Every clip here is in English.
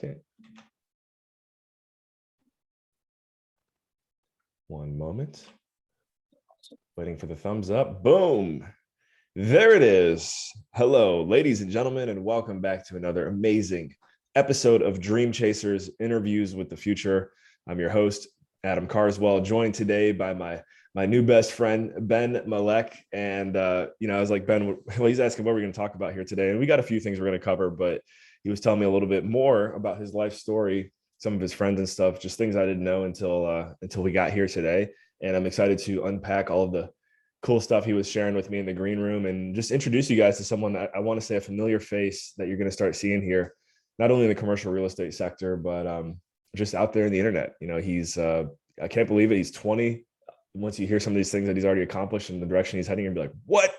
Okay. One moment. Waiting for the thumbs up. Boom. There it is. Hello, ladies and gentlemen, and welcome back to another amazing episode of Dream Chasers Interviews with the Future. I'm your host, Adam Carswell, joined today by my new best friend, Ben Malech. And, I was like, Ben, well, he's asking what we're going to talk about here today. And we got a few things we're going to cover, but he was telling me a little bit more about his life story, some of his friends and stuff, just things I didn't know until we got here today. And I'm excited to unpack all of the cool stuff he was sharing with me in the green room and just introduce you guys to someone that I want to say a familiar face that you're going to start seeing here, not only in the commercial real estate sector, but just out there in the internet. He's I can't believe it. He's 20. Once you hear some of these things that he's already accomplished and the direction he's heading, you'll be like, what?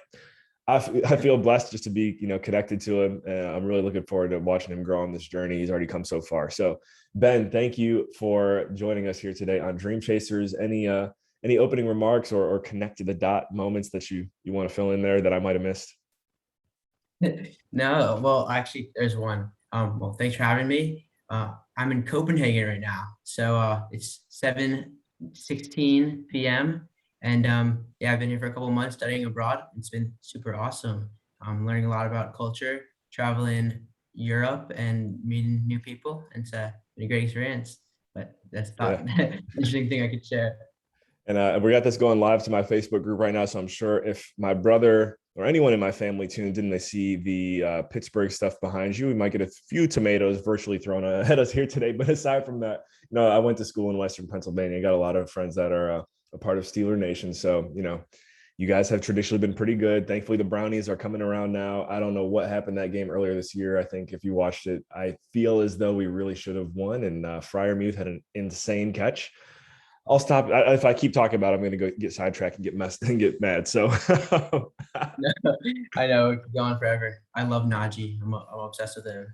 I feel blessed just to be, connected to him. And I'm really looking forward to watching him grow on this journey. He's already come so far. So Ben, thank you for joining us here today on Dream Chasers. Any opening remarks or connect to the dot moments that you want to fill in there that I might have missed? No, well, actually, there's one. Well, thanks for having me. I'm in Copenhagen right now, so it's 7:16 p.m. And I've been here for a couple of months studying abroad. It's been super awesome. I'm learning a lot about culture, traveling Europe, and meeting new people. And it's been a great experience. But that's not interesting thing I could share. And we got this going live to my Facebook group right now. So I'm sure if my brother or anyone in my family tuned in, they see the Pittsburgh stuff behind you, we might get a few tomatoes virtually thrown at us here today. But aside from that, I went to school in Western Pennsylvania. I got a lot of friends that are a part of Steeler Nation. So, you guys have traditionally been pretty good. Thankfully, the Brownies are coming around now. I don't know what happened that game earlier this year. I think if you watched it, I feel as though we really should have won. And Freiermuth had an insane catch. I'll stop. If I keep talking about it, I'm going to go get sidetracked and get messed and get mad. So I know, it could go on forever. I love Najee. I'm obsessed with him.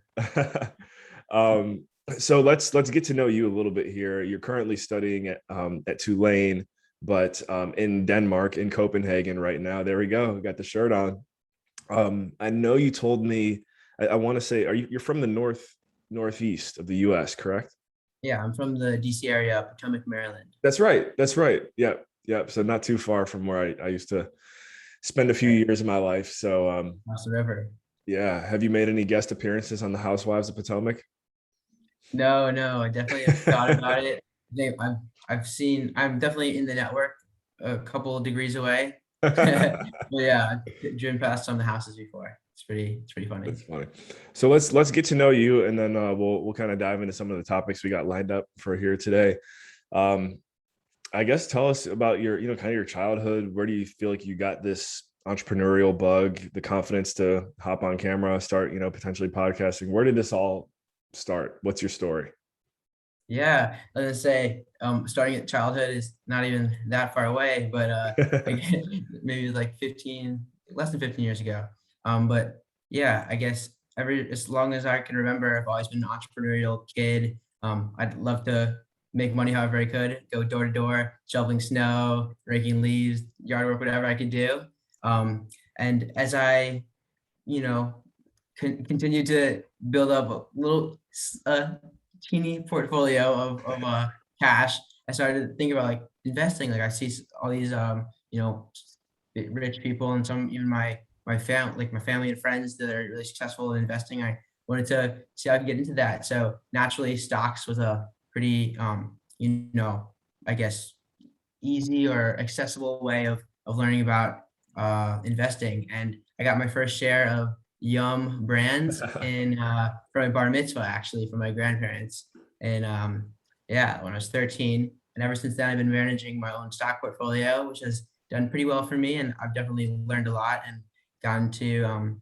So let's get to know you a little bit here. You're currently studying at Tulane, but in Denmark, in Copenhagen right now. There we go. We got the shirt on. I know you told me. I want to say, you're from the northeast of the U.S., correct? Yeah, I'm from the DC area, Potomac, Maryland. That's right. Yep. So not too far from where I used to spend a few years of my life. So across the river. Yeah. Have you made any guest appearances on the Housewives of Potomac? No, I definitely have thought about it. I'm definitely in the network, a couple of degrees away. But yeah, I've driven past some of the houses before. It's pretty funny. It's funny. So let's get to know you, and then we'll kind of dive into some of the topics we got lined up for here today. I guess tell us about your kind of your childhood. Where do you feel like you got this entrepreneurial bug, the confidence to hop on camera, start potentially podcasting? Where did this all start? What's your story? Yeah, I was gonna say, starting at childhood is not even that far away, but maybe like less than 15 years ago. But yeah, I guess as long as I can remember, I've always been an entrepreneurial kid. I'd love to make money however I could, go door to door, shoveling snow, raking leaves, yard work, whatever I could do. And as I, continue to build up a little teeny portfolio of cash, I started to think about like investing. Like I see all these rich people, and some even my family and friends that are really successful in investing. I wanted to see how I could get into that. So naturally, stocks was a pretty I guess easy or accessible way of learning about investing. And I got my first share of Yum brands from my bar mitzvah, actually, from my grandparents. And when I was 13. And ever since then, I've been managing my own stock portfolio, which has done pretty well for me. And I've definitely learned a lot and gotten to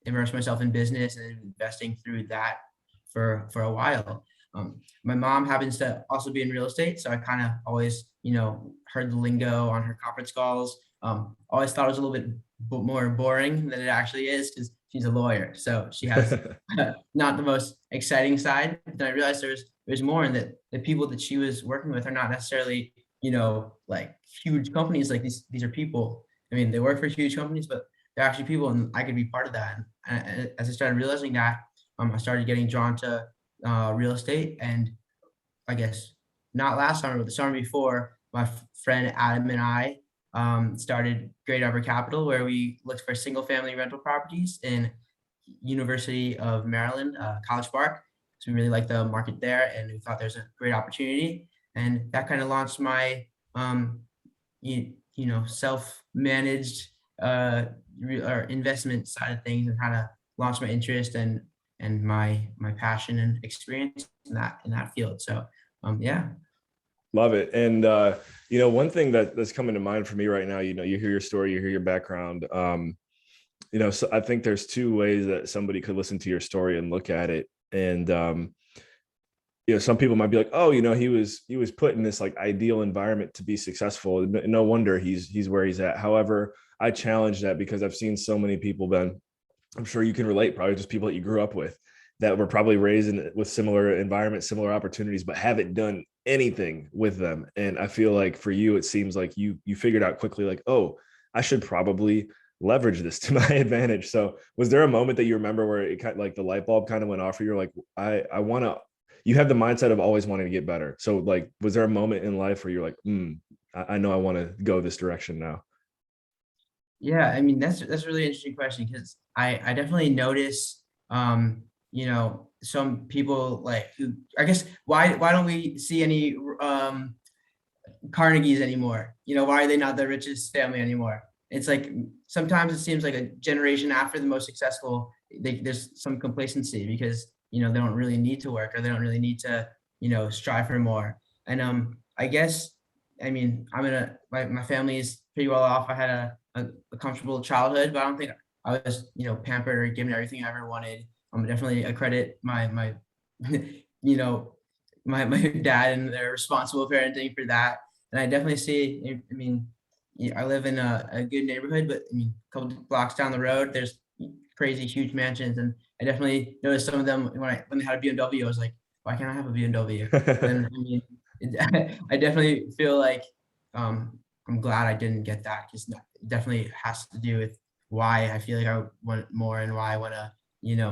immerse myself in business and investing through that for a while. My mom happens to also be in real estate, so I kind of always heard the lingo on her conference calls. Always thought it was a little bit more boring than it actually is, because she's a lawyer, so she has not the most exciting side. But then I realized there's more, and that the people that she was working with are not necessarily like huge companies. Like these are people. I mean, they work for huge companies, but they're actually people, and I could be part of that. And as I started realizing that, I started getting drawn to real estate. And I guess not last summer, but the summer before, my friend Adam and I started Great Arbor Capital, where we looked for single family rental properties in University of Maryland, College Park. So we really liked the market there, and we thought there's a great opportunity. And that kind of launched my, self-managed or investment side of things, and kind of launched my interest and my passion and experience in that field. So yeah. Love it. And one thing that's coming to mind for me right now, you hear your story, you hear your background. So I think there's two ways that somebody could listen to your story and look at it. And some people might be like, oh, he was put in this like ideal environment to be successful. No wonder he's where he's at. However, I challenge that because I've seen so many people, Ben, I'm sure you can relate, probably just people that you grew up with that were probably raised with similar environments, similar opportunities, but haven't done anything with them. And I feel like for you, it seems like you figured out quickly, like, oh, I should probably leverage this to my advantage. So was there a moment that you remember where it kind of like the light bulb kind of went off, or you're like, I want to, you have the mindset of always wanting to get better. So like, was there a moment in life where you're like, I know I want to go this direction now? Yeah, I mean, that's a really interesting question, because I definitely notice, some people like who, I guess, why don't we see any Carnegies anymore? Why are they not the richest family anymore? It's like sometimes it seems like a generation after the most successful, there's some complacency because they don't really need to work, or they don't really need to strive for more. And I guess, I mean, my family is pretty well off. I had a comfortable childhood, but I don't think I was pampered or given everything I ever wanted. Definitely I credit my you know my dad and their responsible parenting for that. And I definitely see, I mean, I live in a good neighborhood, but I mean, a couple blocks down the road, there's crazy huge mansions, and I definitely noticed some of them when they had a BMW. I was like, why can't I have a BMW? But then I mean, I definitely feel like I'm glad I didn't get that, because it definitely has to do with why I feel like I want more, and why I want to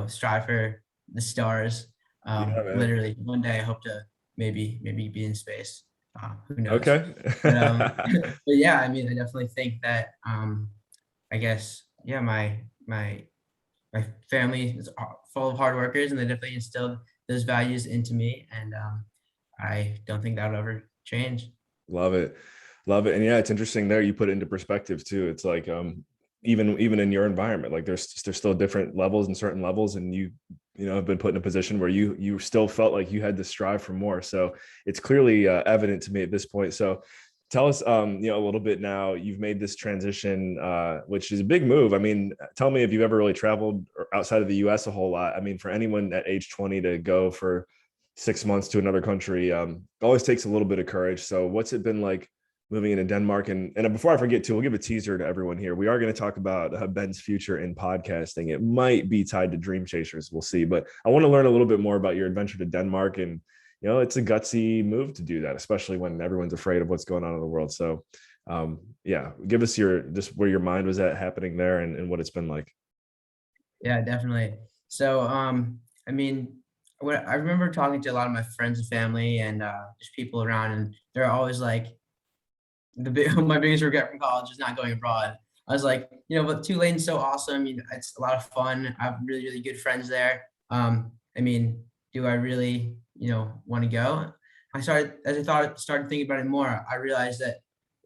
strive for the stars. Yeah, man. Literally, one day I hope to maybe be in space. Who knows? Okay. But but yeah, I mean, I definitely think that I guess, yeah, my family is full of hard workers, and they definitely instilled those values into me, and I don't think that'll ever change. Love it. Love it. And yeah, it's interesting there. You put it into perspective too. It's like, even in your environment, like there's still different levels and certain levels. And have been put in a position where you still felt like you had to strive for more. So it's clearly evident to me at this point. So tell us, a little bit now. You've made this transition, which is a big move. I mean, tell me if you've ever really traveled outside of the U.S. a whole lot. I mean, for anyone at age 20 to go for 6 months to another country, always takes a little bit of courage. So what's it been like moving into Denmark? And before I forget, too, we'll give a teaser to everyone here. We are going to talk about Ben's future in podcasting. It might be tied to Dream Chasers. We'll see. But I want to learn a little bit more about your adventure to Denmark. And, it's a gutsy move to do that, especially when everyone's afraid of what's going on in the world. So, yeah, give us just where your mind was at happening there, and what it's been like. Yeah, definitely. So, I mean, what I remember talking to a lot of my friends and family, and just people around, and they're always like, my biggest regret from college is not going abroad. I was like, but Tulane's so awesome. It's a lot of fun. I have really, really good friends there. I mean, do I really, want to go? As I started thinking about it more, I realized that,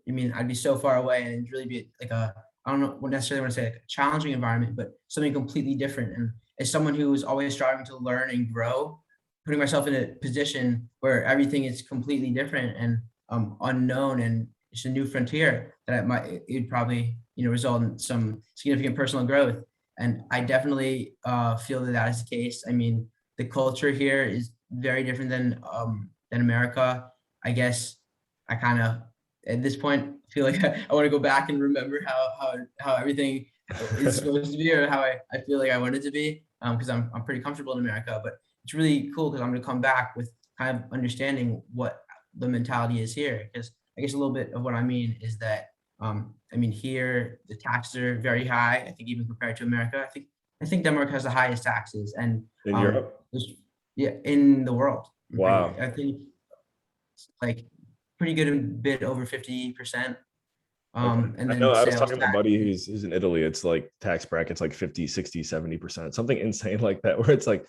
I mean, I'd be so far away, and it'd really be like I don't know what necessarily want to say, like a challenging environment, but something completely different. And as someone who is always striving to learn and grow, putting myself in a position where everything is completely different and unknown, and it's a new frontier, that it would probably result in some significant personal growth. And I definitely feel that that is the case. I mean, the culture here is very different than America. I guess I kind of, at this point, feel like I want to go back and remember how everything is supposed to be, or how I feel like I want it to be, because I'm pretty comfortable in America. But it's really cool because I'm going to come back with kind of understanding what the mentality is here. Because I guess a little bit of what I mean is that, I mean, here the taxes are very high. I think even compared to America, I think Denmark has the highest taxes, and In Europe? yeah, in the world. Wow. I think like pretty good, a bit over 50%. Okay. And I know then I was sales talking to my tax. buddy who's in Italy. It's like tax brackets like 50, 60, 70%, something insane like that, where it's like,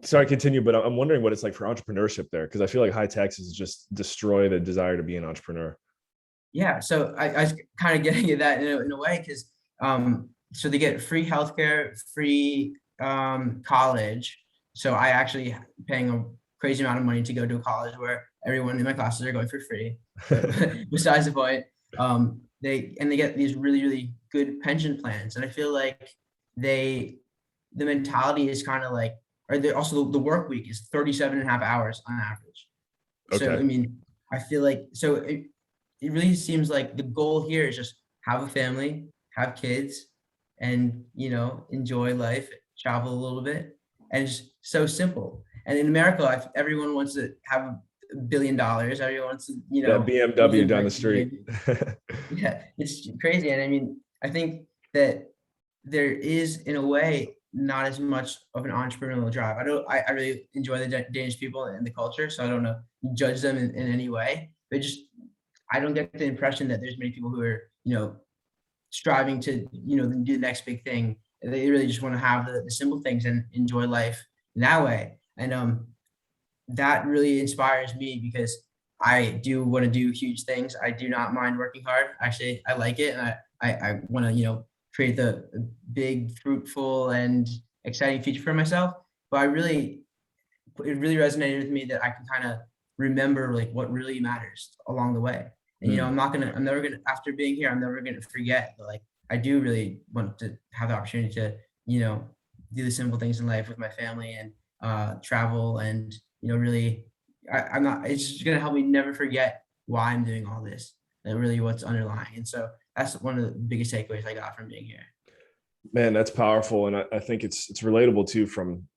sorry, continue, but I'm wondering what it's like for entrepreneurship there, because I feel like high taxes just destroy the desire to be an entrepreneur. Yeah, so I was kind of getting at that in a way because so they get free healthcare, free college. So I actually paying a crazy amount of money to go to a college where everyone in my classes are going for free. But besides the point, they get these really good pension plans, and I feel like they the mentality is kind of like, or they also the work week is 37 and a half hours on average. So Okay. I mean, I feel like it really seems like the goal here is just have a family, have kids, and enjoy life, travel a little bit, and it's just so simple. And in America, everyone wants to have $1 billion. Everyone wants to, That live BMW their down the dream. street. Yeah, it's crazy. And I mean, I think that there is, in a way, not as much of an entrepreneurial drive. I really enjoy the Danish people and the culture, so I don't know judge them in any way. But just I don't get the impression that there's many people who are, striving to, do the next big thing. They really just want to have the simple things and enjoy life in that way. And that really inspires me because I do want to do huge things. I do not mind working hard. Actually, I like it, and I want to create the big, fruitful, and exciting future for myself. But it really resonated with me that I can kind of remember like what really matters along the way. And Hmm. I'm never gonna after being here, I'm never gonna forget that like I do really want to have the opportunity to, you know, do the simple things in life with my family and travel and really I'm not it's just gonna help me never forget why I'm doing all this and really what's underlying. And so that's one of the biggest takeaways I got from being here. Man, that's powerful, and I think it's relatable too from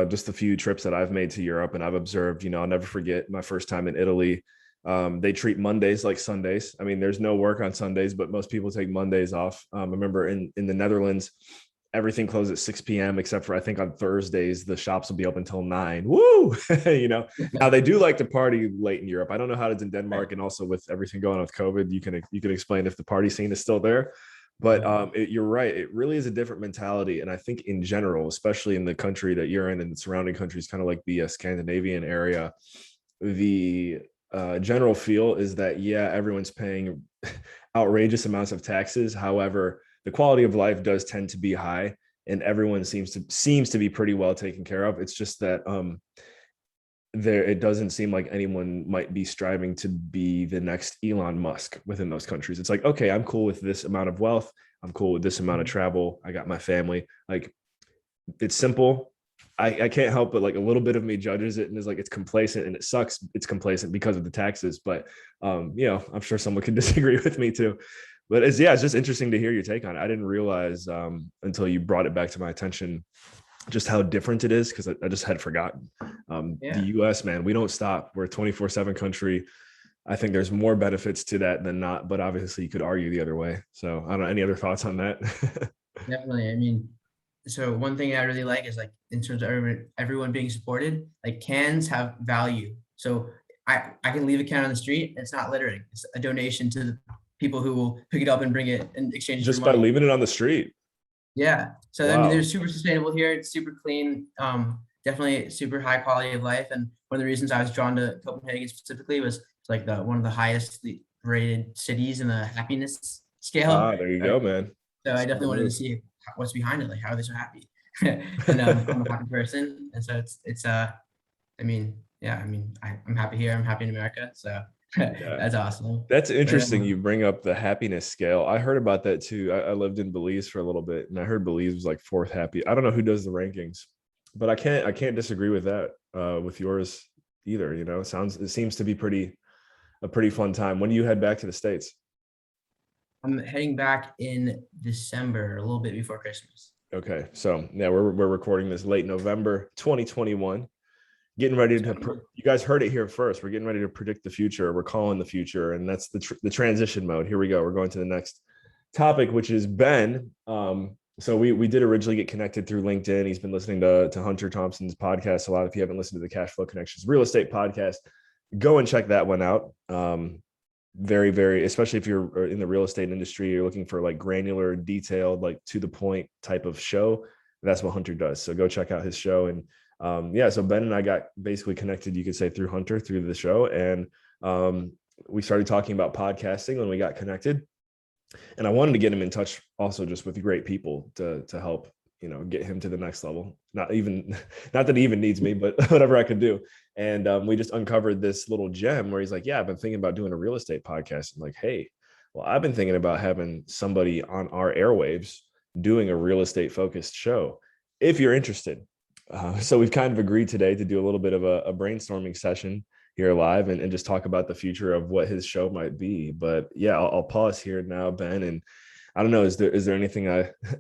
just the few trips that I've made to Europe, and I've observed. I'll never forget my first time in Italy. They treat Mondays like Sundays. I mean, there's no work on Sundays, but most people take Mondays off. I remember in the Netherlands, everything closed at 6 p.m. except for I think on Thursdays the shops will be open until 9. Woo! Now they do like to party late in Europe. I don't know how it's in Right. Denmark, and also with everything going on with COVID, you can explain if the party scene is still there. But Yeah. you're right. It really is a different mentality. And I think in general, especially in the country that you're in and the surrounding countries, kind of like the Scandinavian area, the general feel is that, yeah, everyone's paying outrageous amounts of taxes. However, the quality of life does tend to be high and everyone seems to be pretty well taken care of. It's just that there it doesn't seem like anyone might be striving to be the next Elon Musk within those countries. It's like, okay, I'm cool with this amount of wealth. I'm cool with this amount of travel. I got my family. Like it's simple. I can't help but like a little bit of me judges it and is like it's complacent and it sucks. It's complacent because of the taxes. But I'm sure someone could disagree with me too. But it's just interesting to hear your take on it. I didn't realize until you brought it back to my attention just how different it is because I just had forgotten. The Yeah. US, man, we don't stop. We're a 24/7 country. I think there's more benefits to that than not, but obviously you could argue the other way. So I don't know. Any other thoughts on that? Definitely. I mean, so one thing I really like is like in terms of everyone being supported, like cans have value. So I can leave a can on the street. It's not littering. It's a donation to the people who will pick it up and bring it in exchange for Just by money. leaving it on the street. Yeah. So I mean, they're Wow. super sustainable here. It's super clean. Definitely super high quality of life. And one of the reasons I was drawn to Copenhagen specifically was it's like the one of the highest rated cities in the happiness scale. Ah, there you Right? go, man. So I Smart definitely wanted to move. see what's behind it, like how are they so happy? And I'm a happy person, and so it's I mean, yeah, I mean, I'm happy here. I'm happy in America, so Yeah. that's awesome. That's But interesting. You bring up the happiness scale. I heard about that too. I lived in Belize for a little bit, and I heard Belize was like fourth happy. I don't know who does the rankings, but I can't disagree with that. With yours either. It seems to be a pretty fun time. When do you head back to the States? I'm heading back in December, a little bit before Christmas. Okay, so yeah, we're recording this late November 2021. Getting ready to you guys heard it here first. We're getting ready to predict the future. We're calling the future, and that's the transition mode. Here we go. We're going to the next topic, which is Ben. So we did originally get connected through LinkedIn. He's been listening to Hunter Thompson's podcast a lot. If you haven't listened to the Cash Flow Connections real estate podcast, go and check that one out. Very, very, especially if you're in the real estate industry, you're looking for like granular, detailed, like to the point type of show. That's what Hunter does. So go check out his show. And yeah, so Ben and I got basically connected, you could say, through Hunter, through the show. And we started talking about podcasting when we got connected. And I wanted to get him in touch also just with great people to help, get him to the next level. Not that he even needs me, but whatever I could do. And we just uncovered this little gem where he's like, yeah, I've been thinking about doing a real estate podcast. I'm like, hey, well, I've been thinking about having somebody on our airwaves doing a real estate focused show if you're interested. So we've kind of agreed today to do a little bit of a brainstorming session here live and just talk about the future of what his show might be. But yeah, I'll pause here now, Ben. And I don't know, is there anything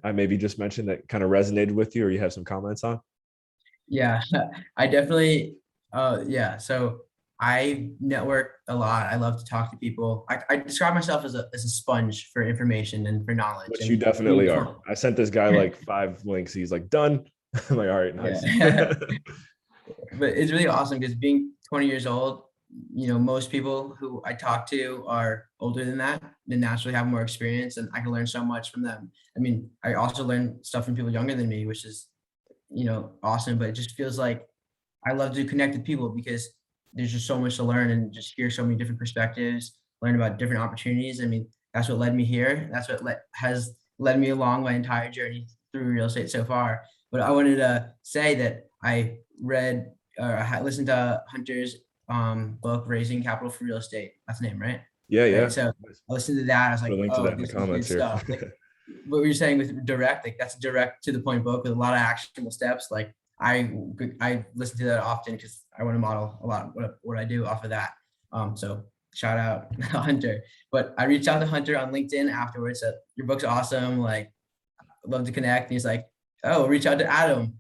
I maybe just mentioned that kind of resonated with you or you have some comments on? Yeah, I definitely, yeah. So I network a lot. I love to talk to people. I describe myself as a sponge for information and for knowledge. Which you And definitely are. I sent this guy like 5 links. He's like, done. I'm like, all right, nice. Yeah. But it's really awesome because being 20 years old, most people who I talk to are older than that and naturally have more experience, and I can learn so much from them. I mean, I also learn stuff from people younger than me, which is, awesome, but it just feels like I love to connect with people because there's just so much to learn and just hear so many different perspectives, learn about different opportunities. I mean, that's what led me here. That's what has led me along my entire journey through real estate so far. But I wanted to say that I read or I listened to Hunter's book, Raising Capital for Real Estate. That's the name, right? Yeah, Right. yeah. So I listened to that. I was Put a like, link to oh, that in the this is good comments here. stuff. Like what you're saying with direct, like that's a direct to the point book with a lot of actionable steps. Like I listen to that often because I want to model a lot of what I do off of that. So shout out Hunter. But I reached out to Hunter on LinkedIn afterwards. Said, your book's awesome. Like, love to connect. And he's like, oh, reach out to Adam.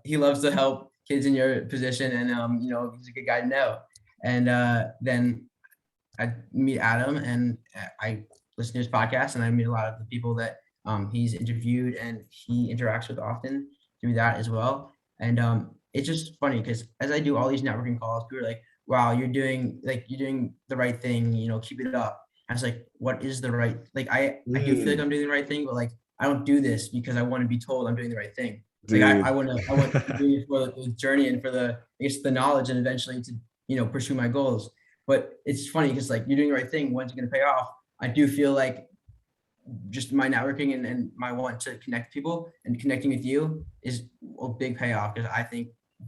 He loves to help kids in your position, and he's a good guy to know. And then I meet Adam, and I listen to his podcast, and I meet a lot of the people that he's interviewed and he interacts with often through that as well. And it's just funny because as I do all these networking calls, people are like, "Wow, you're doing the right thing. Keep it up." I was like, "What is the right?" Like I do feel like I'm doing the right thing, but like I don't do this because I want to be told I'm doing the right thing. Like I want to do it for the journey and for the knowledge, and eventually to pursue my goals. But it's funny because like you're doing the right thing. When's it going to pay off? I do feel like just my networking and my want to connect people and connecting with you is a big payoff, because I think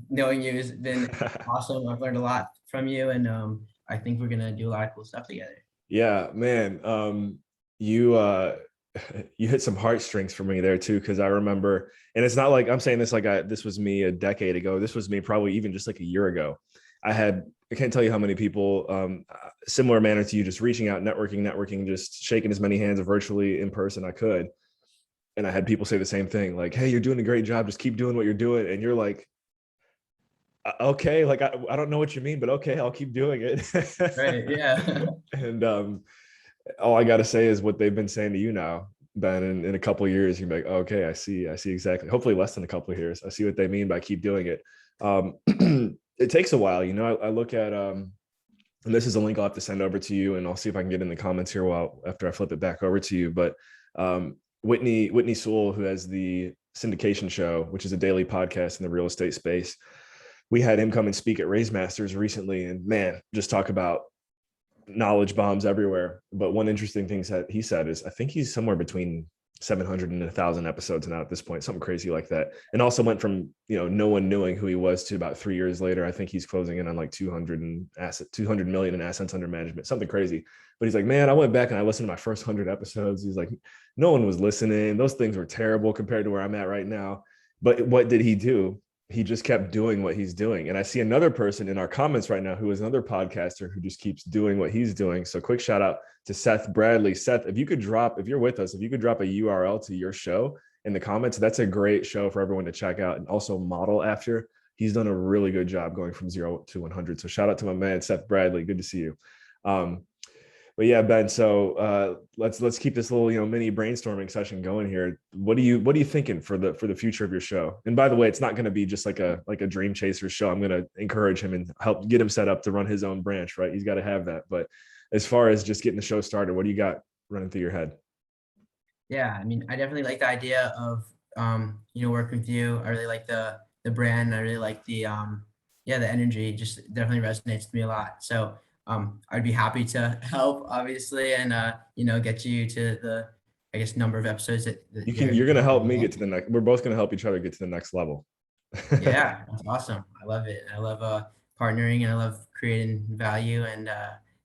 knowing you has been awesome. I've learned a lot from you, and I think we're gonna do a lot of cool stuff together. Yeah, man. You you hit some heartstrings for me there too, because I remember, and it's not like I'm saying this like this was me a decade ago. This was me probably even just like a year ago. I can't tell you how many people, similar manner to you, just reaching out, networking, just shaking as many hands virtually in person I could. And I had people say the same thing, like, hey, you're doing a great job. Just keep doing what you're doing. And you're like, okay, like, I don't know what you mean, but okay, I'll keep doing it. Right. Yeah. And all I got to say is what they've been saying to you now, Ben, in a couple of years, you're like, okay, I see exactly. Hopefully less than a couple of years. I see what they mean by keep doing it. It takes a while, I look at, and this is a link I'll have to send over to you, and I'll see if I can get in the comments here after I flip it back over to you. But Whitney Sewell, who has the syndication show, which is a daily podcast in the real estate space, we had him come and speak at Raise Masters recently, and man, just talk about knowledge bombs everywhere. But one interesting thing that he said is, I think he's somewhere between 700 and 1,000 episodes now at this point, something crazy like that. And also went from no one knowing who he was to about 3 years later, I think he's closing in on like 200 million in assets under management, something crazy. But he's like, man, I went back and I listened to my first 100 episodes. He's like, no one was listening. Those things were terrible compared to where I'm at right now. But what did he do? He just kept doing what he's doing. And I see another person in our comments right now who is another podcaster who just keeps doing what he's doing. So quick shout out to Seth Bradley. Seth, if you're with us, if you could drop a URL to your show in the comments, that's a great show for everyone to check out and also model after. He's done a really good job going from 0 to 100. So shout out to my man, Seth Bradley. Good to see you. But But yeah, Ben. So let's keep this little mini brainstorming session going here. What are you thinking for the future of your show? And by the way, it's not going to be just like a Dream Chasers show. I'm going to encourage him and help get him set up to run his own branch. Right, he's got to have that. But as far as just getting the show started, what do you got running through your head? Yeah, I mean, I definitely like the idea of working with you. I really like the brand. I really like the energy. Just definitely resonates with me a lot. So I'd be happy to help, obviously, and get you to the, I guess, number of episodes that You're you're going to help hoping to me get get. to the next. We're both going to help each other get to the next level. Yeah, that's awesome. I love it. I love partnering, and I love creating value, and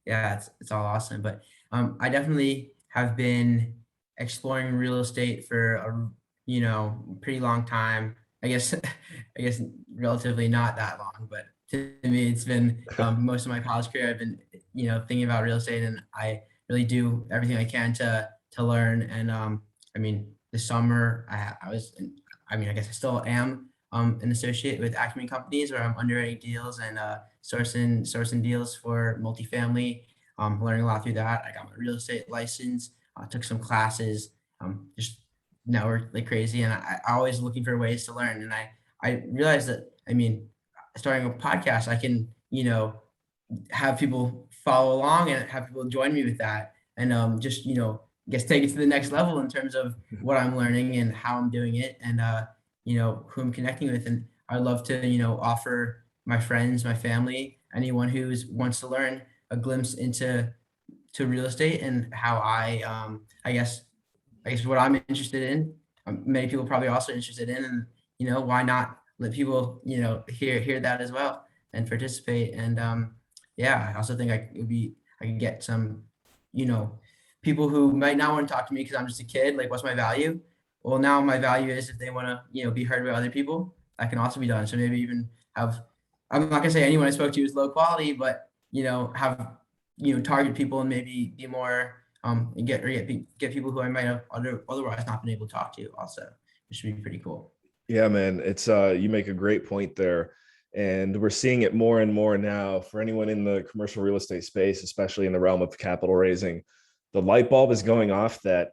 yeah, it's all awesome. But I definitely have been exploring real estate for a pretty long time. I guess I guess relatively not that long, but to me it's been most of my college career. I've been thinking about real estate, and I really do everything I can to learn. And I mean, this summer I was I mean, I guess I still am an associate with Acumen Companies, where I'm underwriting deals and sourcing deals for multifamily. Learning a lot through that. I got my real estate license. Took some classes. Just networked like crazy, and I always looking for ways to learn. And I realized that, I mean, starting a podcast, I can have people follow along and have people join me with that, and just I guess take it to the next level in terms of what I'm learning and how I'm doing it, and who I'm connecting with. And I'd love to offer my friends, my family, anyone who wants to learn, a glimpse into real estate and how I guess what I'm interested in. Many people probably also interested in, and why not let people hear that as well and participate. And yeah, I also think I could get some you know people who might not want to talk to me because I'm just a kid. Like, what's my value? Well, now my value is, if they want to be heard by other people, that can also be done. So maybe even have, I'm not gonna say anyone I spoke to is low quality, but have target people and maybe be more and get people who I might have otherwise not been able to talk to also, which would be pretty cool. Yeah, man, it's you make a great point there. And we're seeing it more and more now for anyone in the commercial real estate space, especially in the realm of capital raising. The light bulb is going off that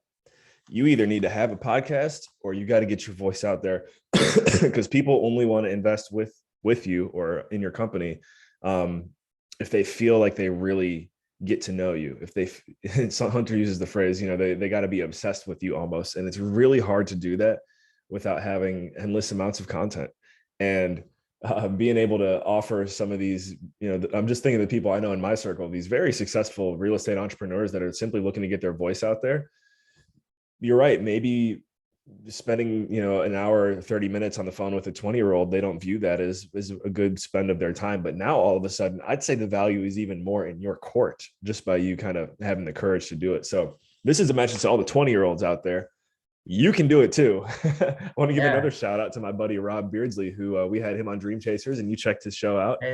you either need to have a podcast or you got to get your voice out there because people only want to invest with you or in your company if they feel like they really get to know you. If they some Hunter uses the phrase, they got to be obsessed with you almost, and it's really hard to do that without having endless amounts of content. And being able to offer some of these, I'm just thinking of the people I know in my circle, these very successful real estate entrepreneurs that are simply looking to get their voice out there. You're right. Maybe spending, an hour, 30 minutes on the phone with a 20-year-old, they don't view that as a good spend of their time. But now all of a sudden, I'd say the value is even more in your court just by you kind of having the courage to do it. So this is a message to all the 20-year-olds out there. You can do it too. I want to give another Yeah. shout out to my buddy Rob Beardsley, who we had him on Dream Chasers, and you checked his show out. I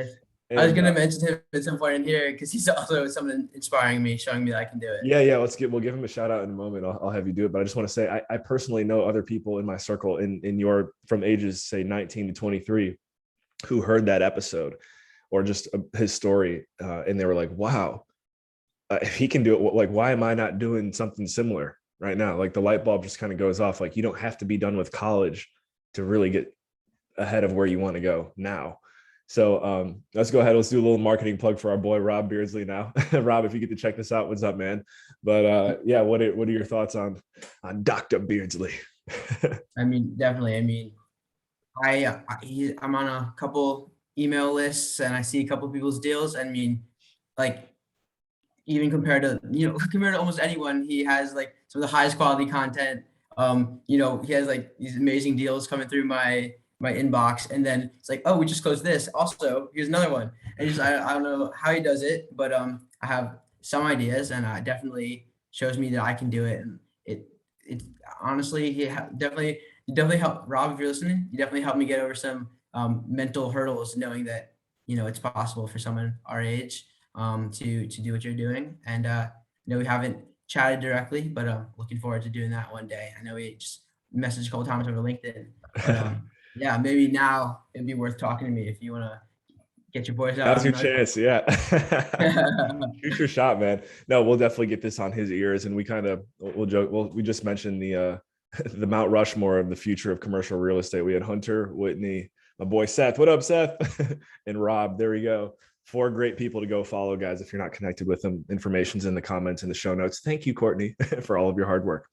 was And gonna mention him at some point in here because he's also someone inspiring me, showing me that I can do it. yeah, we'll give him a shout out in a moment. I'll have you do it, but I just want to say I personally know other people in my circle in your from ages say 19 to 23 who heard that episode or just his story, and they were like, "Wow, if he can do it, like why am I not doing something similar right now?" Like the light bulb just kind of goes off. Like you don't have to be done with college to really get ahead of where you want to go now. So let's go ahead. Let's do a little marketing plug for our boy Rob Beardsley now. Rob, if you get to check this out, what's up, man? But yeah, what are your thoughts on Dr. Beardsley? I mean, definitely. I mean, I'm on a couple email lists, and I see a couple people's deals. I mean, like, even compared to compared to almost anyone, he has like some of the highest quality content. He has like these amazing deals coming through my inbox, and then it's like, oh, we just closed this. Also, here's another one. And just I don't know how he does it, but I have some ideas, and it definitely shows me that I can do it. And it honestly, definitely helped. Rob, if you're listening, you definitely helped me get over some mental hurdles, knowing that it's possible for someone our age to do what you're doing. And we haven't chatted directly, but looking forward to doing that one day. I know we just messaged a couple times over LinkedIn, but yeah, maybe now it'd be worth talking to me if you want to get your boys out Now's on your chance. Yeah. Shoot your shot, man. No, we'll definitely get this on his ears, and we'll joke. Well, we just mentioned the the Mount Rushmore of the future of commercial real estate. We had Hunter, Whitney, my boy Seth. What up, Seth? And Rob. There we go. Four great people to go follow, guys. If you're not connected with them, information's in the comments and the show notes. Thank you, Courtney, for all of your hard work.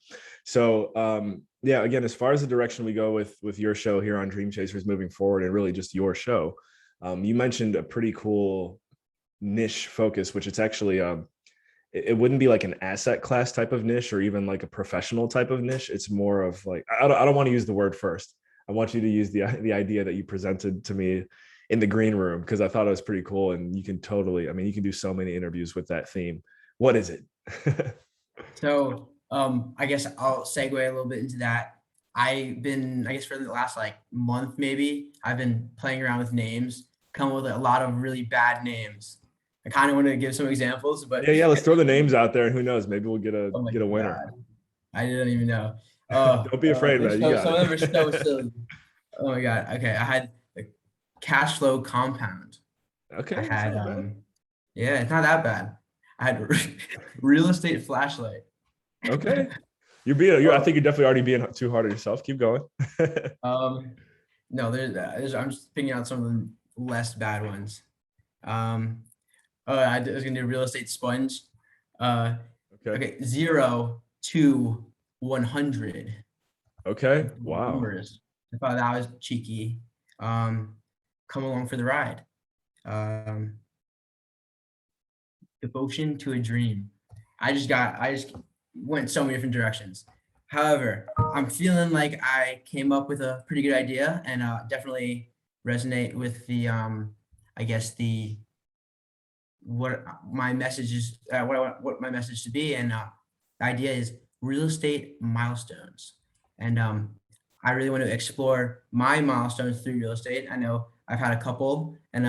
So, yeah, again, as far as the direction we go with your show here on Dream Chasers moving forward, and really just your show, you mentioned a pretty cool niche focus, which it's actually it wouldn't be like an asset class type of niche or even like a professional type of niche. It's more of like, I don't want to use the word first. I want you to use the idea that you presented to me in the green room, because I thought it was pretty cool. And you can totally, I mean, you can do so many interviews with that theme. What is it? So I guess I'll segue a little bit into that. I've been, I guess for the last like month, maybe I've been playing around with names, come up with a lot of really bad names. I kind of want to give some examples, but Yeah, let's throw the names out there, and who knows, maybe we'll get oh my a winner. God, I didn't even know. Don't be afraid, man. You got Some of them are so it. silly. Oh my God. Okay. I had the cash flow compound. I Okay, it's had, not bad. yeah, it's not that bad. I had real estate flashlight. Okay, you're. I Oh, think you're definitely already being too hard on yourself. Keep going. um, no, I'm just picking out some of the less bad ones. Um, I was gonna do real estate sponge. Uh, Okay. okay, 0 to 100 Okay. Wow. numbers. I thought that was cheeky. Um, come along for the ride. Um, devotion to a dream. I just went so many different directions. However, I'm feeling like I came up with a pretty good idea and definitely resonate with the I guess the what my message is, what my message to be, and the idea is real estate milestones, and I really want to explore my milestones through real estate. I know I've had a couple, and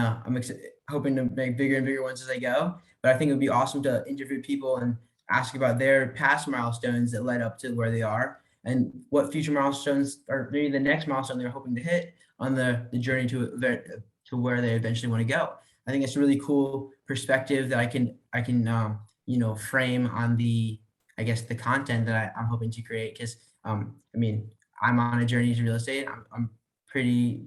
hoping to make bigger and bigger ones as I go. But I think it would be awesome to interview people and ask about their past milestones that led up to where they are, and what future milestones or maybe the next milestone they're hoping to hit on the journey to where they eventually want to go. I think it's a really cool perspective that I can frame on the I guess the content that I'm hoping to create, because I mean I'm on a journey to real estate. I'm pretty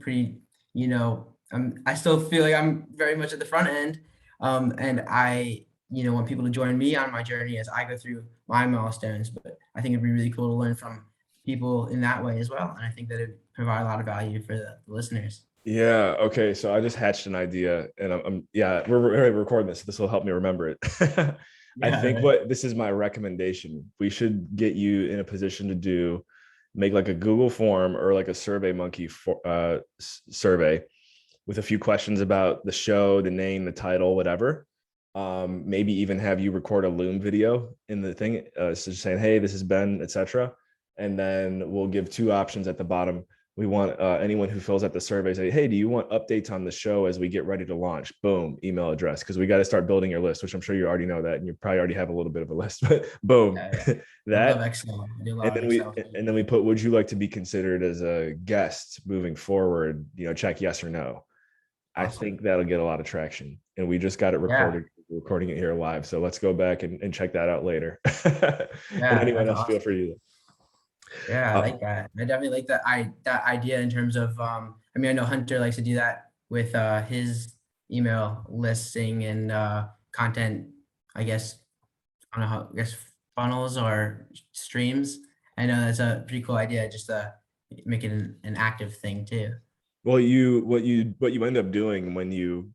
I still feel like I'm very much at the front end, and I want people to join me on my journey as I go through my milestones. But I think it'd be really cool to learn from people in that way as well, and I think that it provide a lot of value for the listeners. Yeah. Okay. So I just hatched an idea, and yeah, we're already recording this. So this will help me remember it. I Yeah, think right. this is my recommendation. We should get you in a position to make like a Google form or like a Survey Monkey survey with a few questions about the show, the name, the title, whatever. Maybe even have you record a Loom video in the thing, so just saying, "Hey, this is Ben," etc. And then we'll give two options at the bottom. We want anyone who fills out the survey say, "Hey, do you want updates on the show as we get ready to launch?" Boom, email address, because we got to start building your list, which I'm sure you already know that, and you probably already have a little bit of a list. But boom, Yeah, yeah. I love that. Excel. I do a And lot of then we Excel too. and then we put, would you like to be considered as a guest moving forward? Check yes or no. I Awesome. think that'll get a lot of traction. And we just got it Yeah, recorded, recording it here live. So let's go back and check that out later. And yeah, anyone that's else, feel awesome. free Yeah, I to. like that. I definitely like that idea in terms of I mean I know Hunter likes to do that with his email listing and content, I guess I don't know how I guess funnels or streams. I know that's a pretty cool idea, just make it an active thing too. Well, what you end up doing when you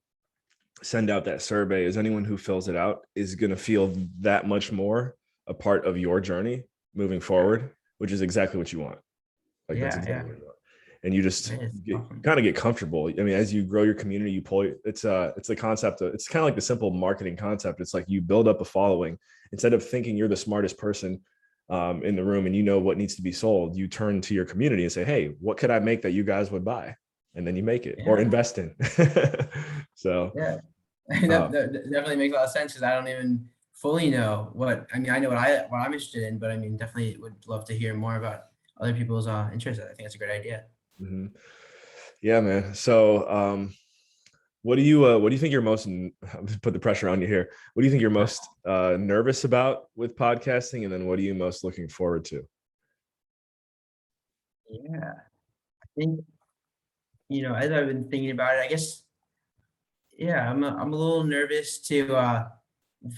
send out that survey is anyone who fills it out is going to feel that much more a part of your journey moving Yeah, forward, which is exactly what you want. Like that's yeah, exactly yeah. what you want. And you just It is awesome. kind of get comfortable. I mean, as you grow your community, you pull it's the concept of, it's kind of like the simple marketing concept. It's like you build up a following instead of thinking you're the smartest person in the room and you know what needs to be sold. You turn to your community and say, "Hey, what could I make that you guys would buy?" And then you make it or Yeah, invest in. So yeah. That definitely makes a lot of sense because I don't even fully know what I mean. I know what I'm interested in, but I mean, definitely would love to hear more about other people's interests. I think that's a great idea. mhm. Yeah, man. So what do you think you're most put the pressure on you here? What do you think you're most nervous about with podcasting, and then what are you most looking forward to? Yeah, I think, as I've been thinking about it, I guess, yeah, I'm a little nervous to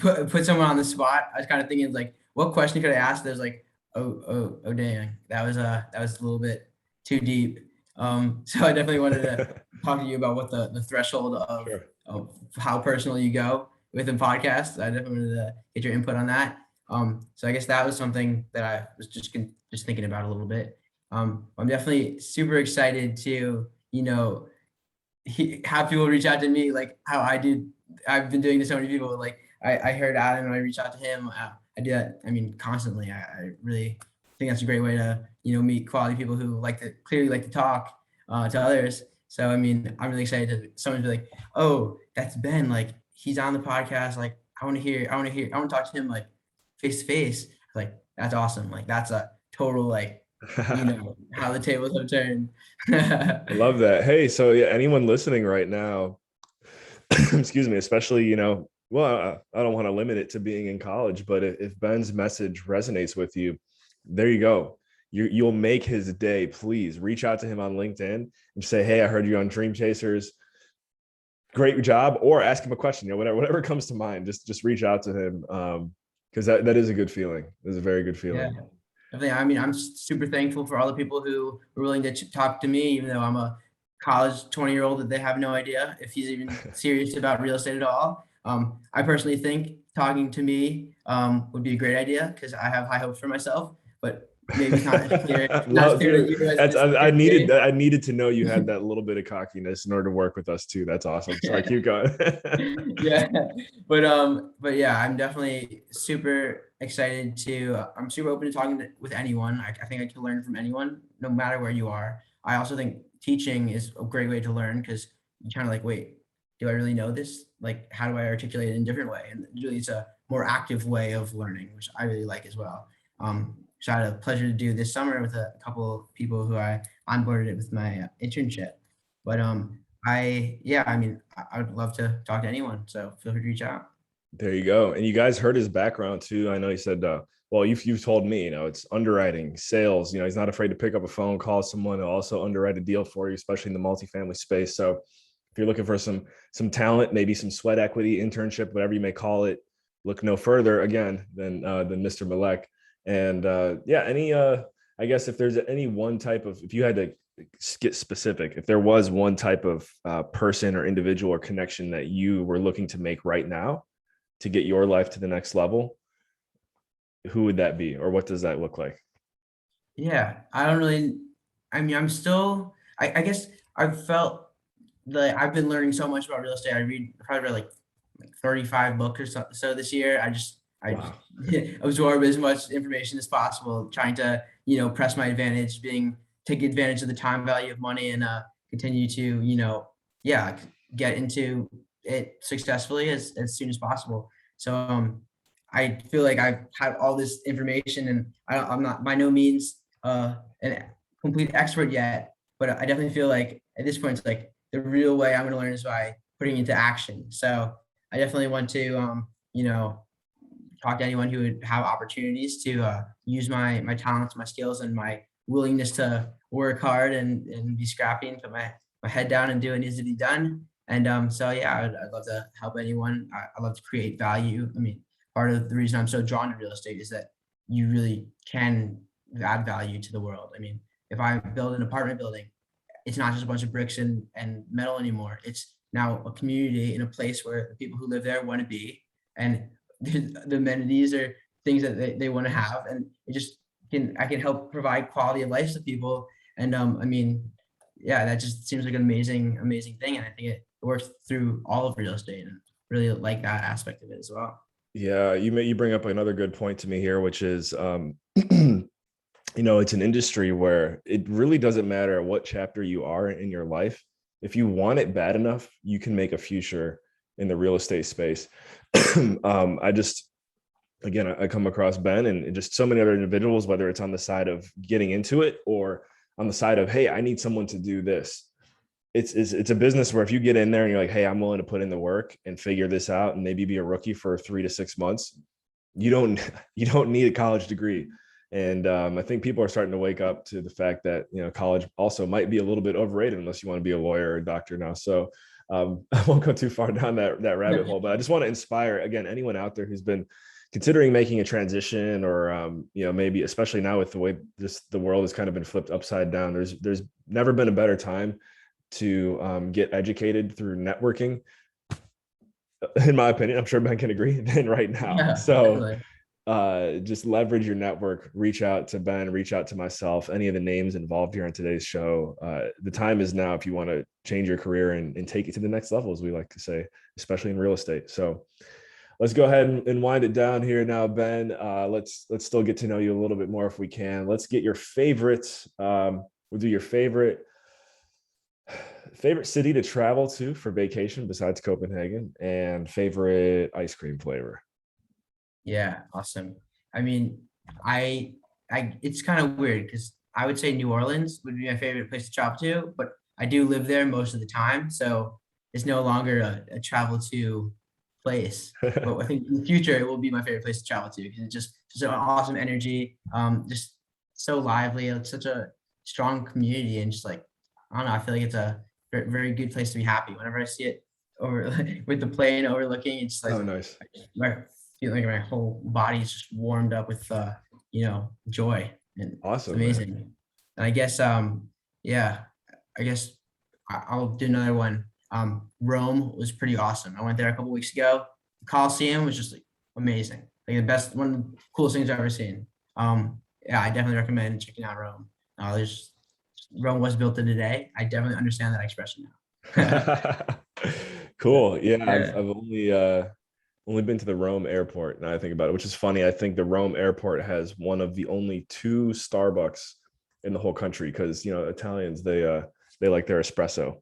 put someone on the spot. I was kind of thinking like, what question could I ask? There's like, oh, dang, that was a little bit too deep. So I definitely wanted to talk to you about what the threshold Sure. of how personal you go within podcasts. I definitely wanted to get your input on that. So I guess that was something that I was just thinking about a little bit. I'm definitely super excited to, have people reach out to me like how I do. I've been doing to so many people. Like I heard Adam and I reached out to him. I do that. I mean, constantly. I really think that's a great way to meet quality people who clearly like to talk to others. So I mean, I'm really excited to someone be like, oh, that's Ben. Like he's on the podcast. Like I want to talk to him like face to face. Like that's awesome. Like that's a total like how the tables have turned. I love that. Hey, so yeah, anyone listening right now, excuse me, especially, well, I don't want to limit it to being in college, but if Ben's message resonates with you, there you go. You'll make his day. Please reach out to him on LinkedIn and say, hey, I heard you on Dream Chasers. Great job. Or ask him a question, whatever comes to mind, just reach out to him. Because that is a good feeling. It's a very good Yeah. feeling. Definitely. I mean, I'm super thankful for all the people who were willing to talk to me, even though I'm a college 20-year-old that they have no idea if he's even serious about real estate at all. I personally think talking to me would be a great idea because I have high hopes for myself, but maybe it's not as clear, not as Love, clear to dude. you as it That's is I clear to needed me. that. I needed to know you had that little bit of cockiness in order to work with us too. That's awesome. Sorry, keep going. Yeah, but yeah, I'm definitely super excited I'm super open to talking with anyone. I think I can learn from anyone, no matter where you are. I also think teaching is a great way to learn because you kind of like, wait, do I really know this? Like, how do I articulate it in a different way? And really, it's a more active way of learning, which I really like as well. So I had a pleasure to do this summer with a couple of people who I onboarded it with my internship. But yeah, I mean, I would love to talk to anyone, so feel free to reach out. There you go. And you guys heard his background too. I know he said, well, you've told me, it's underwriting, sales. He's not afraid to pick up a phone, call someone, and also underwrite a deal for you, especially in the multifamily space. So if you're looking for some talent, maybe some sweat equity, internship, whatever you may call it, look no further again than Mr. Malech. And yeah, I guess if there's any one type of, if you had to get specific, if there was one type of person or individual or connection that you were looking to make right now to get your life to the next level, who would that be, or what does that look like? Yeah, I don't really. I mean, I'm still. I guess I've felt like I've been learning so much about real estate. Probably read like 35 books or so this year. I just Wow. absorb as much information as possible, trying to press my advantage, take advantage of the time value of money, and continue to yeah, get into it successfully as soon as possible. So I feel like I've had all this information, and I'm not by no means an complete expert yet, but I definitely feel like at this point, it's like the real way I'm going to learn is by putting it into action. So I definitely want to, talk to anyone who would have opportunities to use my talents, my skills, and my willingness to work hard and be scrappy and put my head down and do what needs to be done. And so yeah, I'd love to help anyone. I love to create value. I mean, part of the reason I'm so drawn to real estate is that you really can add value to the world. I mean, if I build an apartment building, it's not just a bunch of bricks and metal anymore. It's now a community in a place where the people who live there want to be, and the amenities are things that they want to have, and it just I can help provide quality of life to people. And I mean, yeah, that just seems like an amazing thing, and I think it works through all of real estate, and really like that aspect of it as well. Yeah, you bring up another good point to me here, which is it's an industry where it really doesn't matter what chapter you are in your life. If you want it bad enough, you can make a future in the real estate space. I just, again, I come across Ben and just so many other individuals, whether it's on the side of getting into it or on the side of, hey, I need someone to do this. it's a business where if you get in there and you're like, hey, I'm willing to put in the work and figure this out and maybe be a rookie for 3 to 6 months, you don't you don't need a college degree. And I think people are starting to wake up to the fact that, you know, college also might be a little bit overrated unless you want to be a lawyer or a doctor now. So I won't go too far down that rabbit hole, but I just want to inspire, again, anyone out there who's been considering making a transition, or you know, maybe especially now with the way the world has kind of been flipped upside down. There's never been a better time to get educated through networking, in my opinion. I'm sure Ben can agree, than right now. Yeah, So definitely. just leverage your network, reach out to Ben, reach out to myself, any of the names involved here on today's show. The time is now if you want to change your career and take it to the next level, as we like to say, especially in real estate. So let's go ahead and wind it down here now, Ben. Let's still get to know you a little bit more if we can. Let's get your favorites. We'll do your favorite city to travel to for vacation besides Copenhagen, and favorite ice cream flavor. Yeah, awesome. I mean, it's kind of weird because I would say New Orleans would be my favorite place to travel to, but I do live there most of the time, so it's no longer a travel to place. But I think in the future it will be my favorite place to travel to because it's just an awesome energy, just so lively. It's such a strong community, and just like I don't know, I feel like it's a very good place to be happy. Whenever I see it over with the plane overlooking, it's like Oh, nice. my feel like my whole body is just warmed up with joy, and it's Awesome, man. amazing. And I guess yeah, I guess I'll do another one. Rome was pretty awesome. I went there a couple weeks ago. The Colosseum was just like amazing. Like the best, one of the coolest things I've ever seen. Yeah, I definitely recommend checking out Rome. There's Rome was built in a day. I definitely understand that expression now. Cool. Yeah, I've Yeah. only been to the Rome airport, and I think about it, which is funny. I think the Rome airport has one of the only two Starbucks in the whole country, because you know, Italians, they like their espresso.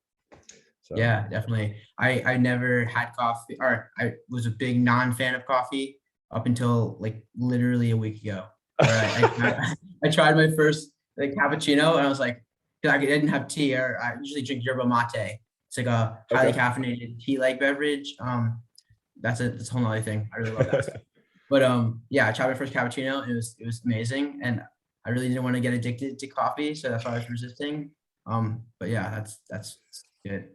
So Yeah, definitely. I never had coffee, or I was a big non-fan of coffee up until like literally a week ago. Where I tried my first like cappuccino, and I was like, 'cause I didn't have tea, or I usually drink yerba mate. It's like a highly okay. caffeinated tea-like beverage. That's a whole nother thing. I really love that stuff. But yeah, I tried my first cappuccino, and it was amazing, and I really didn't want to get addicted to coffee, so that's why I was resisting. But yeah, that's good.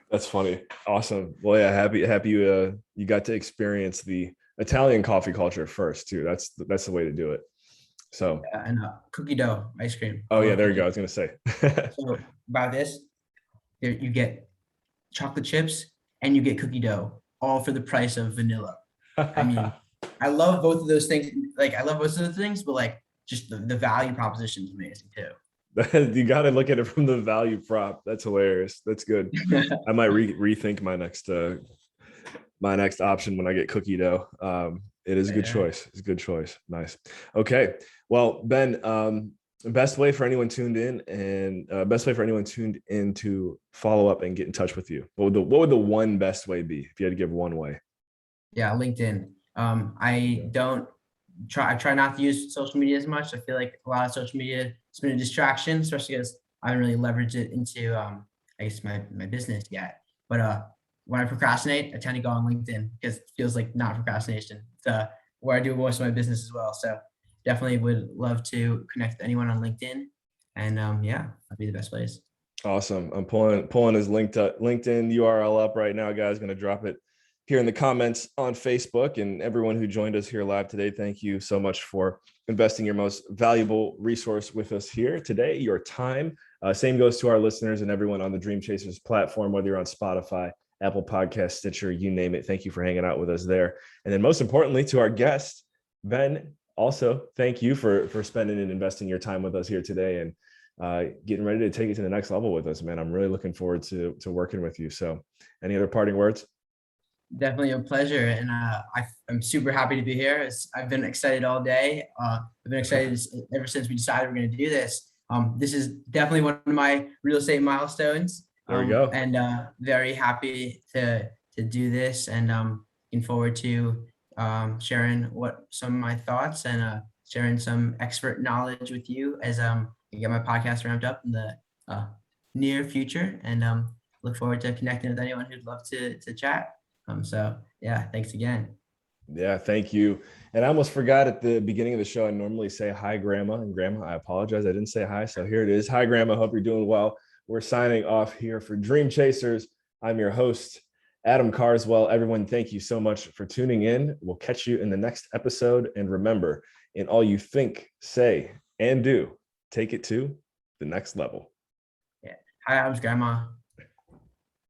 That's funny. Awesome. Well, yeah, happy you got to experience the Italian coffee culture first too. That's the way to do it. So, And cookie dough ice cream. oh I yeah, love there you go. cookie. I was gonna say. So about this, you get chocolate chips and you get cookie dough, all for the price of vanilla. I mean, I love both of those things. Like I love both of those things, but like just the value proposition is amazing too. You got to look at it from the value prop. That's hilarious. That's good. I might rethink my next option when I get cookie dough. It is a good Yeah. choice. It's a good choice. Nice. Okay. Well, Ben, best way for anyone tuned in, and best way for anyone tuned in to follow up and get in touch with you. What would the one best way be if you had to give one way? Yeah, LinkedIn. I try not to use social media as much. I feel like a lot of social media has been a distraction, especially because I haven't really leveraged it into I guess my business yet. But when I procrastinate, I tend to go on LinkedIn because it feels like not procrastination. It's where I do most of my business as well. So definitely would love to connect with anyone on LinkedIn. And yeah, that'd be the best place. Awesome. I'm pulling his LinkedIn URL up right now, guys. Going to drop it here in the comments on Facebook. And everyone who joined us here live today, thank you so much for investing your most valuable resource with us here today, your time. Same goes to our listeners and everyone on the Dream Chasers platform, whether you're on Spotify, Apple Podcast, Stitcher, you name it. Thank you for hanging out with us there. And then most importantly, to our guest, Ben, also, thank you for spending and investing your time with us here today, and getting ready to take it to the next level with us, man. I'm really looking forward to working with you. So any other parting words? Definitely a pleasure, and I'm super happy to be here. I've been excited all day. I've been excited ever since we decided we're going to do this. This is definitely one of my real estate milestones, There we go. and very happy to do this, and looking forward to sharing some of my thoughts, and sharing some expert knowledge with you as I get my podcast ramped up in the near future. And look forward to connecting with anyone who'd love to chat. So yeah, thanks again. Yeah, thank you. And I almost forgot at the beginning of the show, I normally say hi, Grandma. And Grandma, I apologize. I didn't say hi. So here it is. Hi, Grandma. Hope you're doing well. We're signing off here for Dream Chasers. I'm your host, Adam Carswell. Everyone, thank you so much for tuning in. We'll catch you in the next episode. And remember, in all you think, say, and do, take it to the next level. Yeah. Hi, Adam's grandma.